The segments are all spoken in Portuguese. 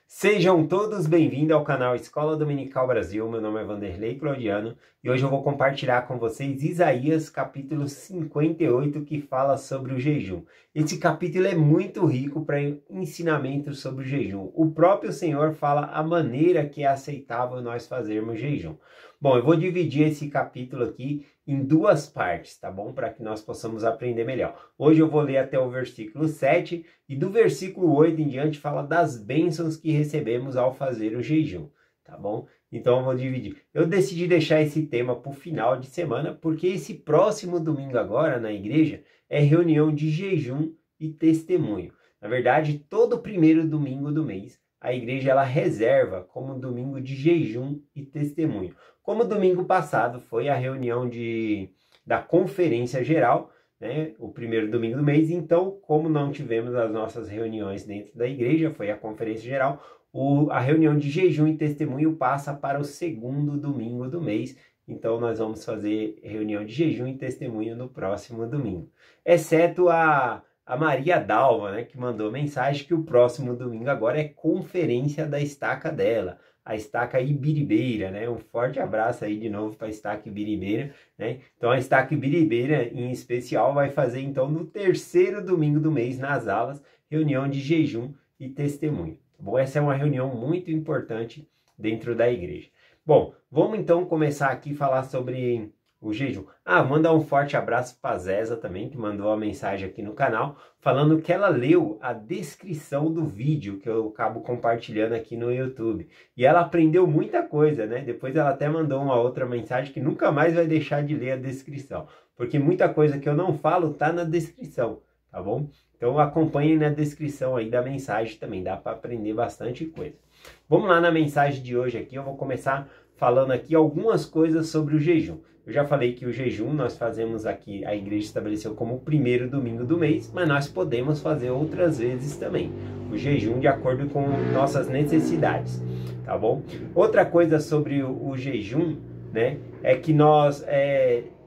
Sejam todos bem-vindos ao canal Escola Dominical Brasil. Meu nome é Vanderlei Claudiano e hoje eu vou compartilhar com vocês Isaías capítulo 58, que fala sobre o jejum. Esse capítulo é muito rico para ensinamentos sobre o jejum. O próprio Senhor fala a maneira que é aceitável nós fazermos jejum. Bom, eu vou dividir esse capítulo aqui em duas partes, tá bom? Para que nós possamos aprender melhor. Hoje eu vou ler até o versículo 7 e do versículo 8 em diante fala das bênçãos que recebemos ao fazer o jejum, tá bom? Então eu vou dividir. Eu decidi deixar esse tema para o final de semana porque esse próximo domingo agora na igreja é reunião de jejum e testemunho. Na verdade, todo primeiro domingo do mês a igreja ela reserva como domingo de jejum e testemunho. Como domingo passado foi a reunião da conferência geral, né, o primeiro domingo do mês, então como não tivemos as nossas reuniões dentro da igreja, foi a conferência geral, a reunião de jejum e testemunho passa para o segundo domingo do mês, então nós vamos fazer reunião de jejum e testemunho no próximo domingo. Exceto a Maria Dalva, né, que mandou mensagem que o próximo domingo agora é conferência da estaca dela, a estaca Ibiribeira, né? Um forte abraço aí de novo para a estaca Ibiribeira, né? Então a estaca Ibiribeira em especial vai fazer então no terceiro domingo do mês nas aulas, reunião de jejum e testemunho. Tá bom? Essa é uma reunião muito importante dentro da igreja. Bom, vamos então começar aqui a falar sobre o jejum. Mandar um forte abraço para a Zeza também, que mandou uma mensagem aqui no canal, falando que ela leu a descrição do vídeo que eu acabo compartilhando aqui no YouTube. E ela aprendeu muita coisa, né? Depois ela até mandou uma outra mensagem que nunca mais vai deixar de ler a descrição. Porque muita coisa que eu não falo tá na descrição, tá bom? Então acompanhem na descrição aí da mensagem também, dá para aprender bastante coisa. Vamos lá na mensagem de hoje aqui, eu vou começar falando aqui algumas coisas sobre o jejum. Eu já falei que o jejum nós fazemos aqui, a igreja estabeleceu como o primeiro domingo do mês, mas nós podemos fazer outras vezes também. O jejum de acordo com nossas necessidades, tá bom? Outra coisa sobre o jejum, né, é que nós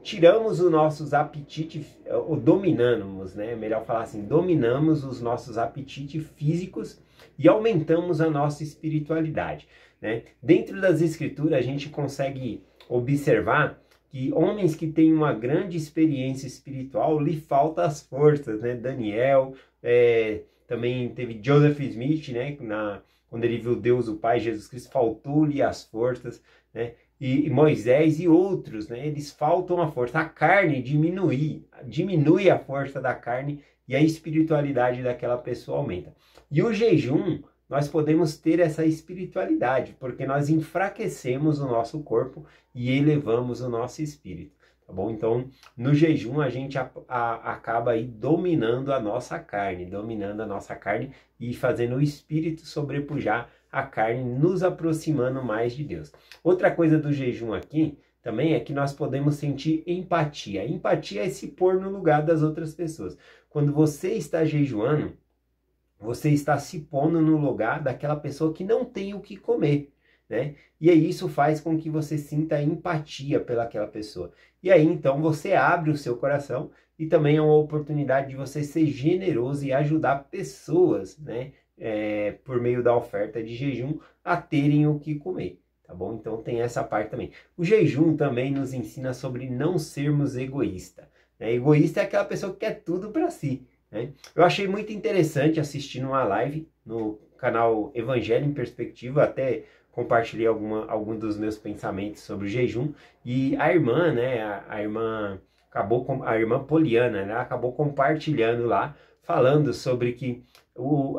tiramos os nossos apetites, ou dominamos, né, melhor falar assim, dominamos os nossos apetites físicos e aumentamos a nossa espiritualidade, né? Dentro das escrituras a gente consegue observar que homens que têm uma grande experiência espiritual lhe faltam as forças, né? Daniel, também teve Joseph Smith, né? Quando ele viu Deus, o Pai, Jesus Cristo, faltou-lhe as forças, né? E Moisés e outros, né? Eles faltam a força. A carne diminui a força da carne e a espiritualidade daquela pessoa aumenta. E o jejum, nós podemos ter essa espiritualidade, porque nós enfraquecemos o nosso corpo e elevamos o nosso espírito, tá bom? Então, no jejum, a gente acaba aí dominando a nossa carne e fazendo o espírito sobrepujar a carne, nos aproximando mais de Deus. Outra coisa do jejum aqui também é que nós podemos sentir empatia. Empatia é se pôr no lugar das outras pessoas. Quando você está jejuando, você está se pondo no lugar daquela pessoa que não tem o que comer, né? E aí isso faz com que você sinta empatia pelaquela pessoa. E aí então você abre o seu coração e também é uma oportunidade de você ser generoso e ajudar pessoas, né? Por meio da oferta de jejum a terem o que comer, tá bom? Então tem essa parte também. O jejum também nos ensina sobre não sermos egoístas, né? Egoísta é aquela pessoa que quer tudo para si, né? Eu achei muito interessante assistindo uma live no canal Evangelho em Perspectiva, até compartilhei algum dos meus pensamentos sobre o jejum, e a irmã, né, a irmã Poliana, né, acabou compartilhando lá, falando sobre que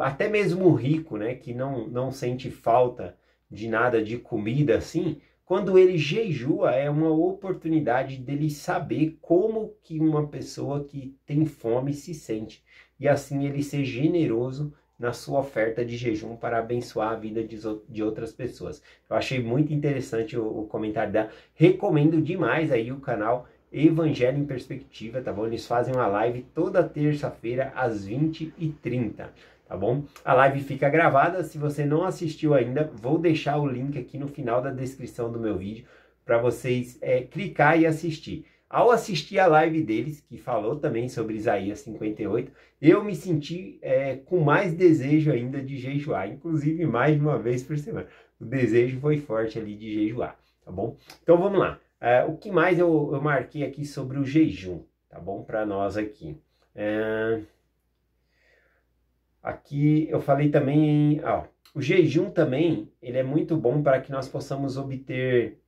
até mesmo o rico, né, que não sente falta de nada de comida assim, quando ele jejua, é uma oportunidade dele saber como que uma pessoa que tem fome se sente. E assim ele ser generoso na sua oferta de jejum para abençoar a vida de outras pessoas. Eu achei muito interessante o comentário dela. Recomendo demais aí o canal Evangelho em Perspectiva, tá bom? Eles fazem uma live toda terça-feira às 20h30. Tá bom? A live fica gravada, se você não assistiu ainda, vou deixar o link aqui no final da descrição do meu vídeo para vocês clicar e assistir. Ao assistir a live deles, que falou também sobre Isaías 58, eu me senti com mais desejo ainda de jejuar, inclusive mais de uma vez por semana. O desejo foi forte ali de jejuar, tá bom? Então vamos lá. O que mais eu marquei aqui sobre o jejum, tá bom? Para nós aqui. Aqui eu falei também, o jejum também, ele é muito bom para que nós possamos obter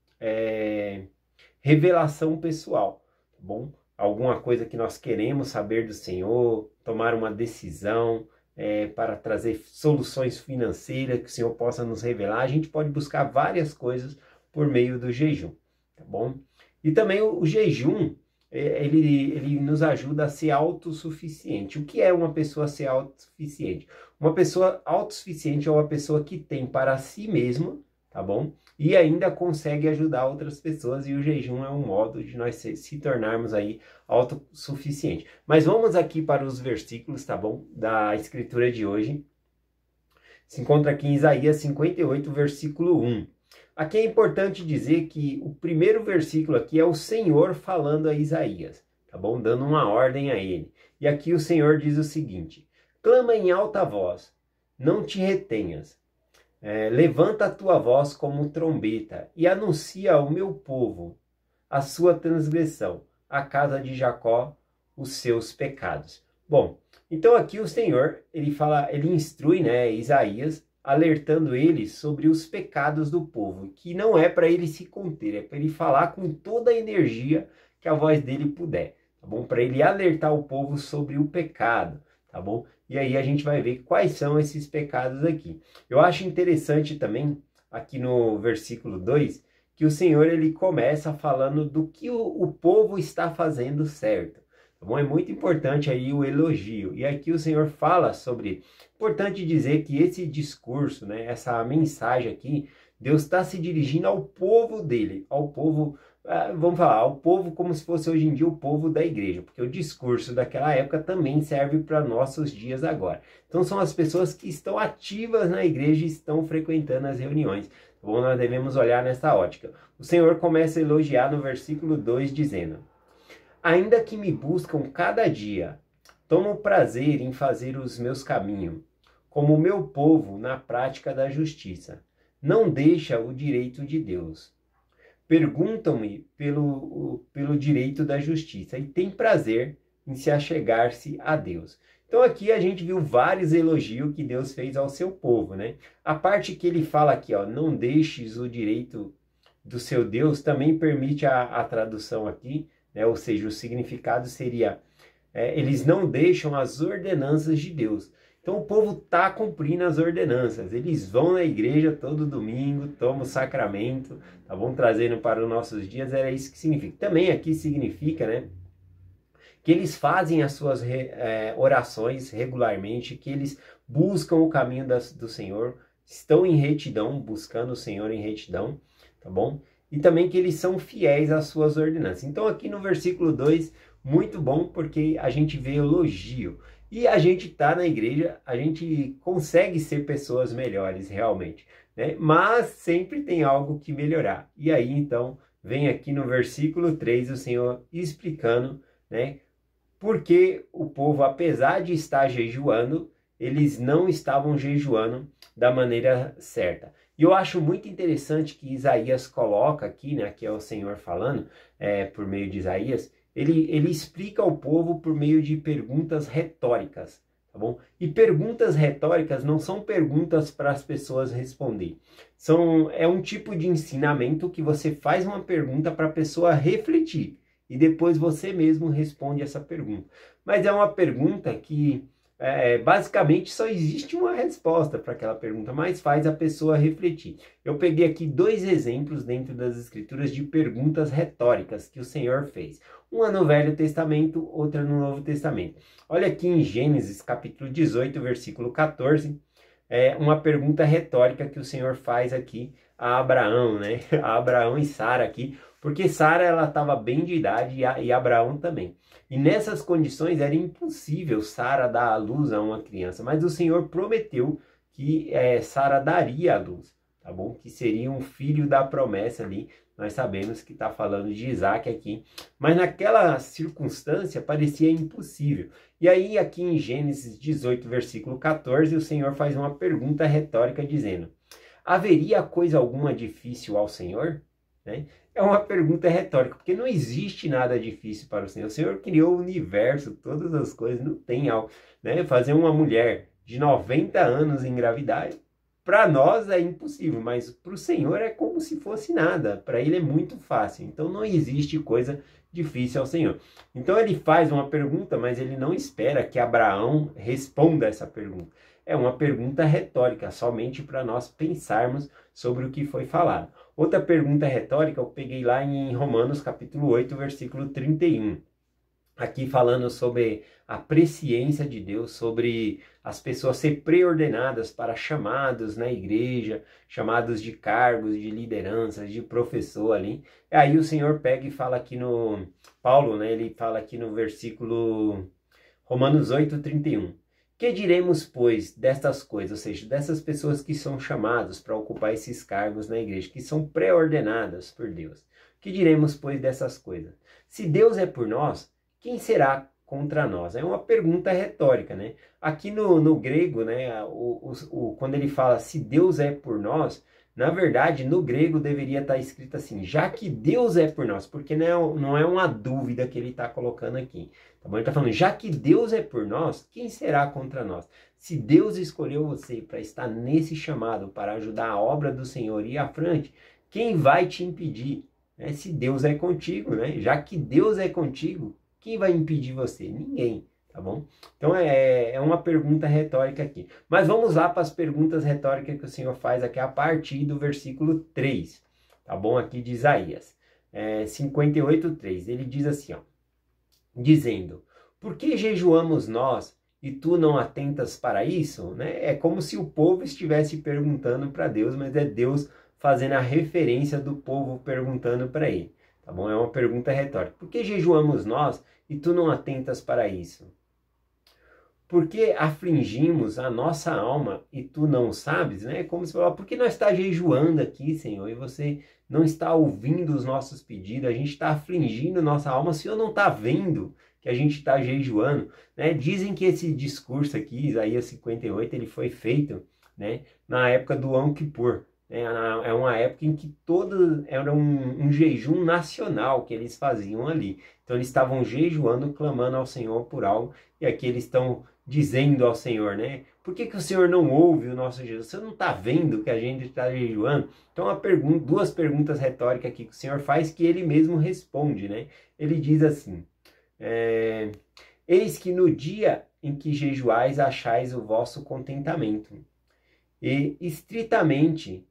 revelação pessoal, tá bom? Alguma coisa que nós queremos saber do Senhor, tomar uma decisão para trazer soluções financeiras que o Senhor possa nos revelar. A gente pode buscar várias coisas por meio do jejum, tá bom? E também o jejum, ele nos ajuda a ser autossuficiente. O que é uma pessoa ser autossuficiente? Uma pessoa autossuficiente é uma pessoa que tem para si mesma, tá bom? E ainda consegue ajudar outras pessoas, e o jejum é um modo de nós se tornarmos aí autossuficientes. Mas vamos aqui para os versículos, tá bom? Da escritura de hoje. Se encontra aqui em Isaías 58, versículo 1. Aqui é importante dizer que o primeiro versículo aqui é o Senhor falando a Isaías, tá bom? Dando uma ordem a ele. E aqui o Senhor diz o seguinte: clama em alta voz, não te retenhas. Levanta a tua voz como trombeta e anuncia ao meu povo a sua transgressão, a casa de Jacó os seus pecados. Bom, então aqui o Senhor, ele instrui, né, Isaías, alertando ele sobre os pecados do povo, que não é para ele se conter, é para ele falar com toda a energia que a voz dele puder, tá bom? Para ele alertar o povo sobre o pecado, tá bom? E aí a gente vai ver quais são esses pecados aqui. Eu acho interessante também, aqui no versículo 2, que o Senhor ele começa falando do que o povo está fazendo certo. Tá bom? É muito importante aí o elogio. E aqui o Senhor fala sobre... Importante dizer que esse discurso, né, essa mensagem aqui, Deus está se dirigindo ao povo dele, ao povo... vamos falar, ao povo como se fosse hoje em dia o povo da igreja, porque o discurso daquela época também serve para nossos dias agora. Então são as pessoas que estão ativas na igreja e estão frequentando as reuniões. Então nós devemos olhar nessa ótica. O Senhor começa a elogiar no versículo 2 dizendo: ainda que me buscam cada dia, tomo prazer em fazer os meus caminhos, como o meu povo na prática da justiça. Não deixa o direito de Deus. Perguntam-me pelo direito da justiça e tem prazer em se achegar-se a Deus. Então aqui a gente viu vários elogios que Deus fez ao seu povo, né? A parte que ele fala aqui, ó, não deixes o direito do seu Deus, também permite a tradução aqui, né? Ou seja, o significado seria, eles não deixam as ordenanças de Deus. Então o povo está cumprindo as ordenanças, eles vão na igreja todo domingo, tomam o sacramento, tá bom? Trazendo para os nossos dias, era isso que significa. Também aqui significa, né, que eles fazem as suas orações regularmente, que eles buscam o caminho do Senhor, estão em retidão, buscando o Senhor em retidão, tá bom? E também que eles são fiéis às suas ordenanças. Então aqui no versículo 2, muito bom, porque a gente vê elogio. E a gente está na igreja, a gente consegue ser pessoas melhores realmente, né? Mas sempre tem algo que melhorar. E aí então vem aqui no versículo 3 o Senhor explicando, né, porque o povo, apesar de estar jejuando, eles não estavam jejuando da maneira certa. E eu acho muito interessante que Isaías coloca aqui, né, que é o Senhor falando por meio de Isaías, ele explica ao povo por meio de perguntas retóricas, tá bom? E perguntas retóricas não são perguntas para as pessoas responder. É um tipo de ensinamento que você faz uma pergunta para a pessoa refletir e depois você mesmo responde essa pergunta. Mas é uma pergunta que basicamente só existe uma resposta para aquela pergunta, mas faz a pessoa refletir. Eu peguei aqui 2 exemplos dentro das escrituras de perguntas retóricas que o Senhor fez. Uma no Velho Testamento, outra no Novo Testamento. Olha aqui em Gênesis capítulo 18, versículo 14, uma pergunta retórica que o Senhor faz aqui a Abraão, né? A Abraão e Sara aqui, porque Sara ela estava bem de idade e Abraão também. E nessas condições era impossível Sara dar à luz a uma criança, mas o Senhor prometeu que Sara daria à luz tá bom? Que seria um filho da promessa ali. Nós sabemos que está falando de Isaac aqui, mas naquela circunstância parecia impossível. E aí aqui em Gênesis 18, versículo 14, o Senhor faz uma pergunta retórica dizendo: haveria coisa alguma difícil ao Senhor? Né? É uma pergunta retórica, porque não existe nada difícil para o Senhor. O Senhor criou o universo, todas as coisas, não tem algo. Né? Fazer uma mulher de 90 anos engravidar, para nós é impossível, mas para o Senhor é como se fosse nada. Para ele é muito fácil. Então não existe coisa difícil ao Senhor. Então ele faz uma pergunta, mas ele não espera que Abraão responda essa pergunta. É uma pergunta retórica, somente para nós pensarmos sobre o que foi falado. Outra pergunta retórica eu peguei lá em Romanos capítulo 8, versículo 31. Aqui falando sobre a presciência de Deus, sobre as pessoas ser preordenadas para chamados na igreja, chamados de cargos, de lideranças, de professor ali. E aí o Senhor pega e fala aqui no... Paulo, né, ele fala aqui no versículo Romanos 8, 31. Que diremos, pois, destas coisas, ou seja, dessas pessoas que são chamadas para ocupar esses cargos na igreja, que são pré-ordenadas por Deus? Que diremos, pois, dessas coisas? Se Deus é por nós, quem será contra nós? É uma pergunta retórica, né? Aqui no grego, né, quando ele fala se Deus é por nós, na verdade, no grego deveria estar escrito assim, já que Deus é por nós, porque não é uma dúvida que ele está colocando aqui. Tá bom? Ele está falando, já que Deus é por nós, quem será contra nós? Se Deus escolheu você para estar nesse chamado, para ajudar a obra do Senhor e ir à frente, quem vai te impedir? Né? Se Deus é contigo, né? Já que Deus é contigo, quem vai impedir você? Ninguém, tá bom? Então é uma pergunta retórica aqui. Mas vamos lá para as perguntas retóricas que o Senhor faz aqui a partir do versículo 3, tá bom? Aqui de Isaías 58:3. Ele diz assim, ó, dizendo: por que jejuamos nós e tu não atentas para isso? Né? É como se o povo estivesse perguntando para Deus, mas é Deus fazendo a referência do povo perguntando para ele. Tá bom? É uma pergunta retórica. Por que jejuamos nós e tu não atentas para isso? Por que afligimos a nossa alma e tu não sabes? Né? É como se falar, por que nós está jejuando aqui, Senhor, e você não está ouvindo os nossos pedidos? A gente está afligindo nossa alma, o Senhor não está vendo que a gente está jejuando? Né? Dizem que esse discurso aqui, Isaías 58, ele foi feito, né, na época do Yom Kippur. É uma época em que era um jejum nacional que eles faziam ali. Então eles estavam jejuando, clamando ao Senhor por algo. E aqui eles estão dizendo ao Senhor, né? Por que o Senhor não ouve o nosso jejum? Você não está vendo que a gente está jejuando? Então duas perguntas retóricas aqui que o Senhor faz que ele mesmo responde, né? Ele diz assim, eis que no dia em que jejuais achais o vosso contentamento. E estritamente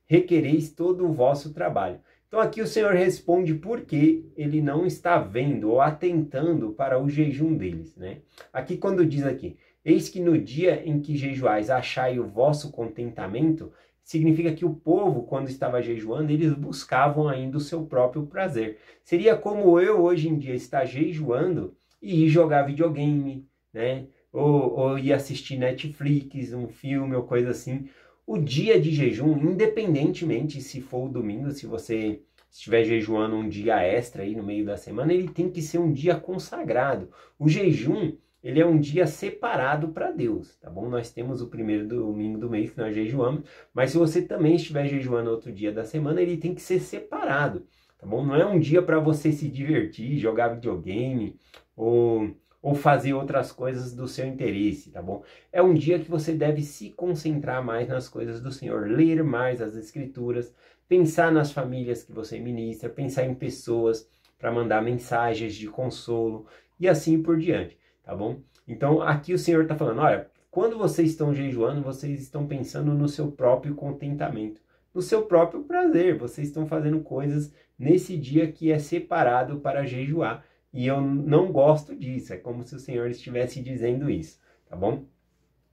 requereis todo o vosso trabalho. Então aqui o Senhor responde por que ele não está vendo ou atentando para o jejum deles, né? Aqui quando diz aqui, eis que no dia em que jejuais achai o vosso contentamento, significa que o povo, quando estava jejuando, eles buscavam ainda o seu próprio prazer. Seria como eu hoje em dia estar jejuando e ir jogar videogame, né? Ou ir assistir Netflix, um filme ou coisa assim. O dia de jejum, independentemente se for o domingo, se você estiver jejuando um dia extra aí no meio da semana, ele tem que ser um dia consagrado. O jejum, ele é um dia separado para Deus, tá bom? Nós temos o primeiro domingo do mês que nós jejuamos, mas se você também estiver jejuando outro dia da semana, ele tem que ser separado, tá bom? Não é um dia para você se divertir, jogar videogame ou fazer outras coisas do seu interesse, tá bom? É um dia que você deve se concentrar mais nas coisas do Senhor, ler mais as Escrituras, pensar nas famílias que você ministra, pensar em pessoas para mandar mensagens de consolo e assim por diante, tá bom? Então aqui o Senhor está falando, olha, quando vocês estão jejuando, vocês estão pensando no seu próprio contentamento, no seu próprio prazer, vocês estão fazendo coisas nesse dia que é separado para jejuar. E eu não gosto disso, é como se o Senhor estivesse dizendo isso, tá bom?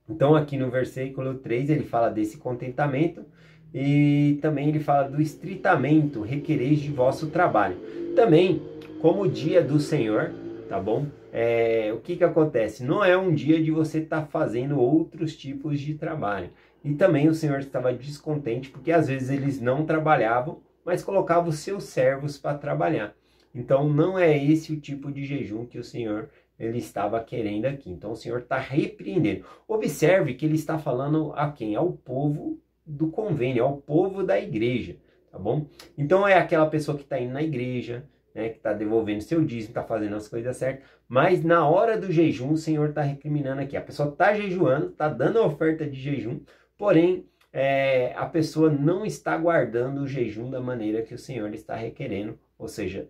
Então aqui no versículo 3 ele fala desse contentamento e também ele fala do estritamento, requereis de vosso trabalho. Também, como o dia do Senhor, tá bom? O que acontece? Não é um dia de você estar fazendo outros tipos de trabalho. E também o Senhor estava descontente porque às vezes eles não trabalhavam, mas colocavam os seus servos para trabalhar. Então não é esse o tipo de jejum que o Senhor ele estava querendo aqui. Então o Senhor está repreendendo. Observe que ele está falando a quem? Ao povo do convênio, ao povo da igreja, tá bom? Então é aquela pessoa que está indo na igreja, né, que está devolvendo seu dízimo, está fazendo as coisas certas, mas na hora do jejum o Senhor está recriminando aqui. A pessoa está jejuando, está dando a oferta de jejum, porém a pessoa não está guardando o jejum da maneira que o Senhor está requerendo, ou seja,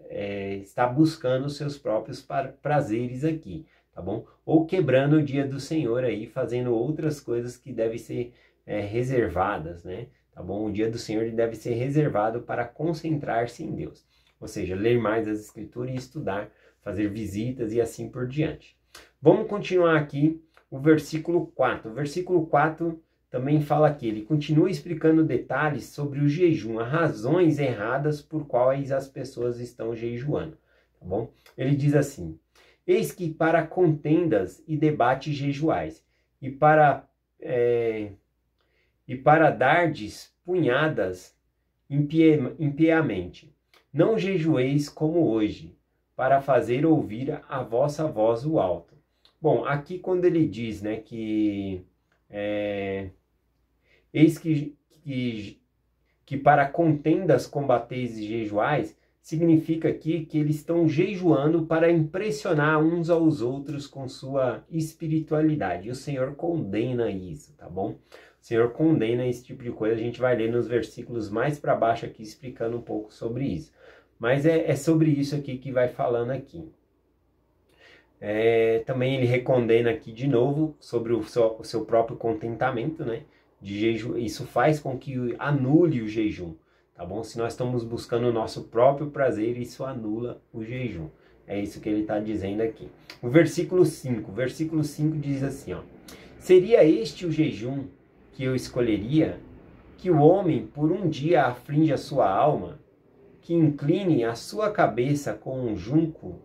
está buscando os seus próprios prazeres aqui, tá bom? Ou quebrando o dia do Senhor aí, fazendo outras coisas que devem ser reservadas, né? Tá bom? O dia do Senhor ele deve ser reservado para concentrar-se em Deus, ou seja, ler mais as Escrituras e estudar, fazer visitas e assim por diante. Vamos continuar aqui o versículo 4. O versículo 4 também fala aqui, ele continua explicando detalhes sobre o jejum, as razões erradas por quais as pessoas estão jejuando, tá bom? Ele diz assim: eis que para contendas e debates jejuais, e para dardes punhadas impiamente. Não jejueis como hoje, para fazer ouvir a vossa voz o alto. Bom, aqui quando ele diz, né, que eis que para contendas combateis e jejuais, significa aqui que eles estão jejuando para impressionar uns aos outros com sua espiritualidade. E o Senhor condena isso, tá bom? O Senhor condena esse tipo de coisa. A gente vai ler nos versículos mais para baixo aqui, explicando um pouco sobre isso. Mas é sobre isso aqui que vai falando aqui. Também ele recondena aqui de novo sobre o seu próprio contentamento, né? De jejum. Isso faz com que anule o jejum, tá bom? Se nós estamos buscando o nosso próprio prazer, isso anula o jejum. É isso que ele está dizendo aqui. O versículo 5. O versículo 5 diz assim, ó: seria este o jejum que eu escolheria? Que o homem por um dia aflige a sua alma, que incline a sua cabeça com um junco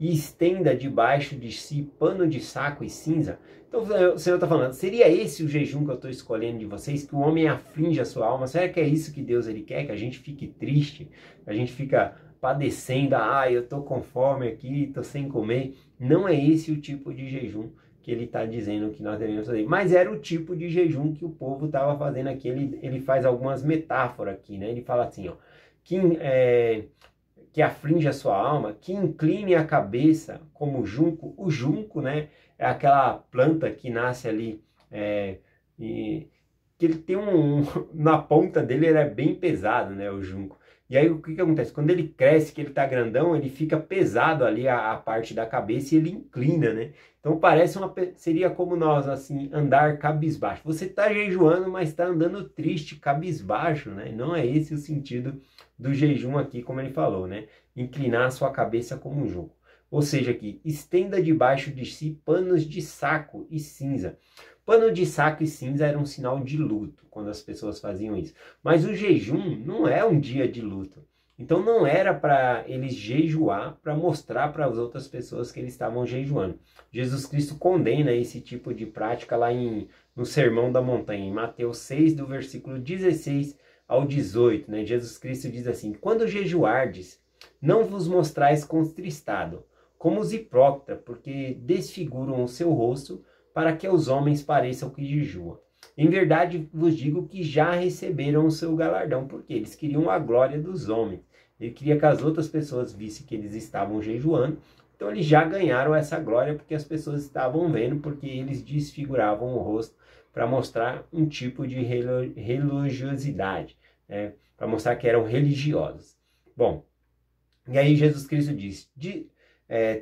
e estenda debaixo de si pano de saco e cinza. Então o Senhor está falando, seria esse o jejum que eu estou escolhendo de vocês? Que o homem aflige a sua alma? Será que é isso que Deus ele quer? Que a gente fique triste? A gente fica padecendo, eu estou com fome aqui, estou sem comer? Não é esse o tipo de jejum que ele está dizendo que nós devemos fazer. Mas era o tipo de jejum que o povo estava fazendo aqui. Ele faz algumas metáforas aqui, né? Ele fala assim, ó, que aflige a sua alma, que incline a cabeça como junco. O junco, né, é aquela planta que nasce ali, e que ele tem na ponta dele ele é bem pesado, né, o junco. E aí o que acontece? Quando ele cresce, que ele tá grandão, ele fica pesado ali a parte da cabeça e ele inclina, né? Então seria como nós, assim, andar cabisbaixo. Você tá jejuando, mas tá andando triste, cabisbaixo, né? Não é esse o sentido do jejum aqui, como ele falou, né? Inclinar a sua cabeça como um junco. Ou seja, aqui, estenda debaixo de si panos de saco e cinza. Pano de saco e cinza era um sinal de luto, quando as pessoas faziam isso. Mas o jejum não é um dia de luto. Então não era para eles jejuar, para mostrar para as outras pessoas que eles estavam jejuando. Jesus Cristo condena esse tipo de prática lá no Sermão da Montanha, em Mateus 6, do versículo 16 ao 18. Né? Jesus Cristo diz assim: quando jejuardes, não vos mostrais contristado, como os hipócritas, porque desfiguram o seu rosto, para que aos homens pareçam que jejuam. Em verdade vos digo que já receberam o seu galardão, porque eles queriam a glória dos homens. Ele queria que as outras pessoas vissem que eles estavam jejuando, então eles já ganharam essa glória, porque as pessoas estavam vendo, porque eles desfiguravam o rosto para mostrar um tipo de religiosidade, né? Para mostrar que eram religiosos. Bom, e aí Jesus Cristo diz: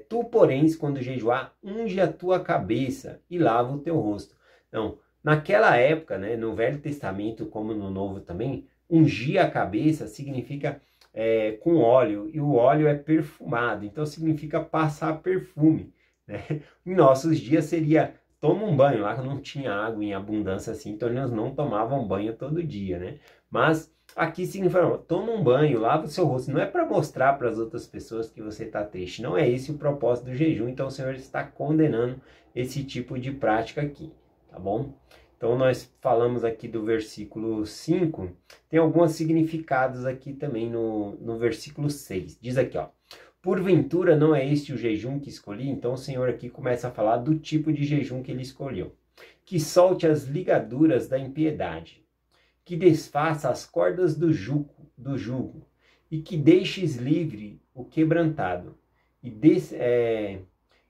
tu, porém, quando jejuar, unge a tua cabeça e lava o teu rosto. Então, naquela época, né, no Velho Testamento, como no Novo também, ungir a cabeça significa com óleo, e o óleo é perfumado, então significa passar perfume, né? Em nossos dias seria, toma um banho, lá que não tinha água em abundância assim, então eles não tomavam banho todo dia, né? Mas aqui significa, toma um banho, lava o seu rosto. Não é para mostrar para as outras pessoas que você está triste. Não é esse o propósito do jejum. Então o Senhor está condenando esse tipo de prática aqui, tá bom? Então, nós falamos aqui do versículo 5, tem alguns significados aqui também no versículo 6. Diz aqui, ó, porventura não é este o jejum que escolhi? Então, o Senhor aqui começa a falar do tipo de jejum que ele escolheu. Que solte as ligaduras da impiedade, que desfaça as cordas do jugo, e que deixes livre o quebrantado, e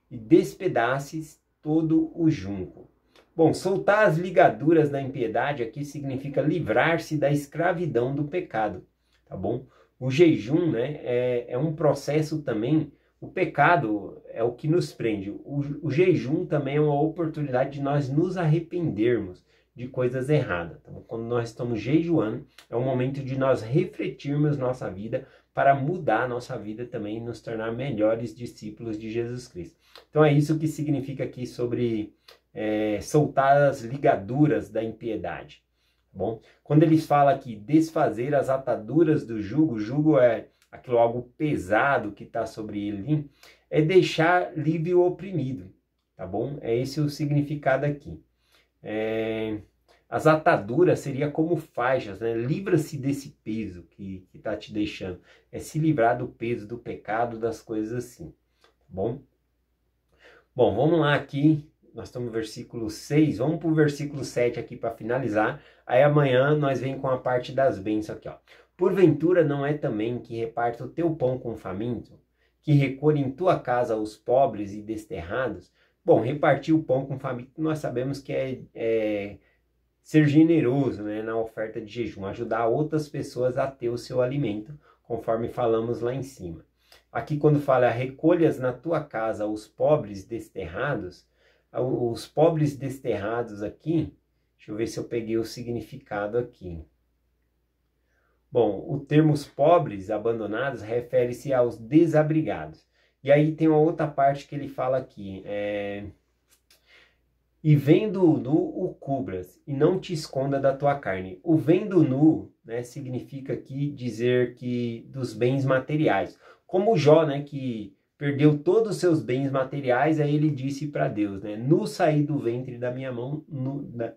despedaces todo o junco. Bom, soltar as ligaduras da impiedade aqui significa livrar-se da escravidão do pecado, tá bom? O jejum, né, é um processo também, o pecado é o que nos prende. O jejum também é uma oportunidade de nós nos arrependermos de coisas erradas. Tá bom? Quando nós estamos jejuando, é um momento de nós refletirmos nossa vida para mudar a nossa vida também e nos tornar melhores discípulos de Jesus Cristo. Então é isso que significa aqui sobre soltar as ligaduras da impiedade. Bom, quando eles falam aqui desfazer as ataduras do jugo, o jugo é aquilo algo pesado que está sobre ele, é deixar livre o oprimido, tá bom? É esse o significado aqui. As ataduras seria como faixas, né? Livra-se desse peso que está te deixando. É se livrar do peso do pecado, das coisas assim, tá bom? Bom, vamos lá aqui. Nós estamos no versículo 6, vamos para o versículo 7 aqui para finalizar. Aí amanhã nós vem com a parte das bênçãos aqui, ó. Porventura não é também que reparta o teu pão com o faminto, que recolhe em tua casa os pobres e desterrados? Bom, repartir o pão com o faminto nós sabemos que é ser generoso, né, na oferta de jejum, ajudar outras pessoas a ter o seu alimento, conforme falamos lá em cima. Aqui quando fala recolhas na tua casa os pobres desterrados, os pobres desterrados aqui, deixa eu ver se eu peguei o significado aqui. Bom, o termo os pobres abandonados refere-se aos desabrigados. E aí tem uma outra parte que ele fala aqui, e vendo nu o cubras, e não te esconda da tua carne. O vendo nu, né, significa aqui dizer que dos bens materiais. Como Jó, né, que perdeu todos os seus bens materiais, aí ele disse para Deus, né, nu saí do ventre da minha mão,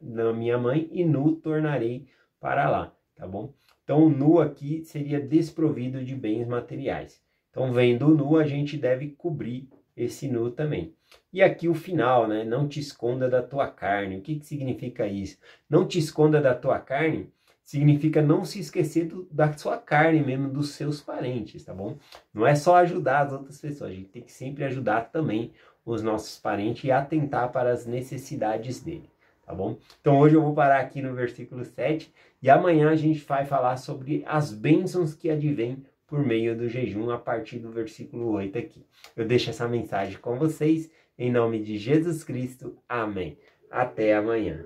da minha mãe, e nu tornarei para lá, tá bom? Então, o nu aqui seria desprovido de bens materiais. Então, vendo o nu, a gente deve cobrir esse nu também. E aqui o final, né? Não te esconda da tua carne. O que significa isso? Não te esconda da tua carne significa não se esquecer da sua carne mesmo, dos seus parentes, tá bom? Não é só ajudar as outras pessoas, a gente tem que sempre ajudar também os nossos parentes e atentar para as necessidades dele, tá bom? Então hoje eu vou parar aqui no versículo 7 e amanhã a gente vai falar sobre as bênçãos que advêm por meio do jejum a partir do versículo 8 aqui. Eu deixo essa mensagem com vocês, em nome de Jesus Cristo. Amém. Até amanhã.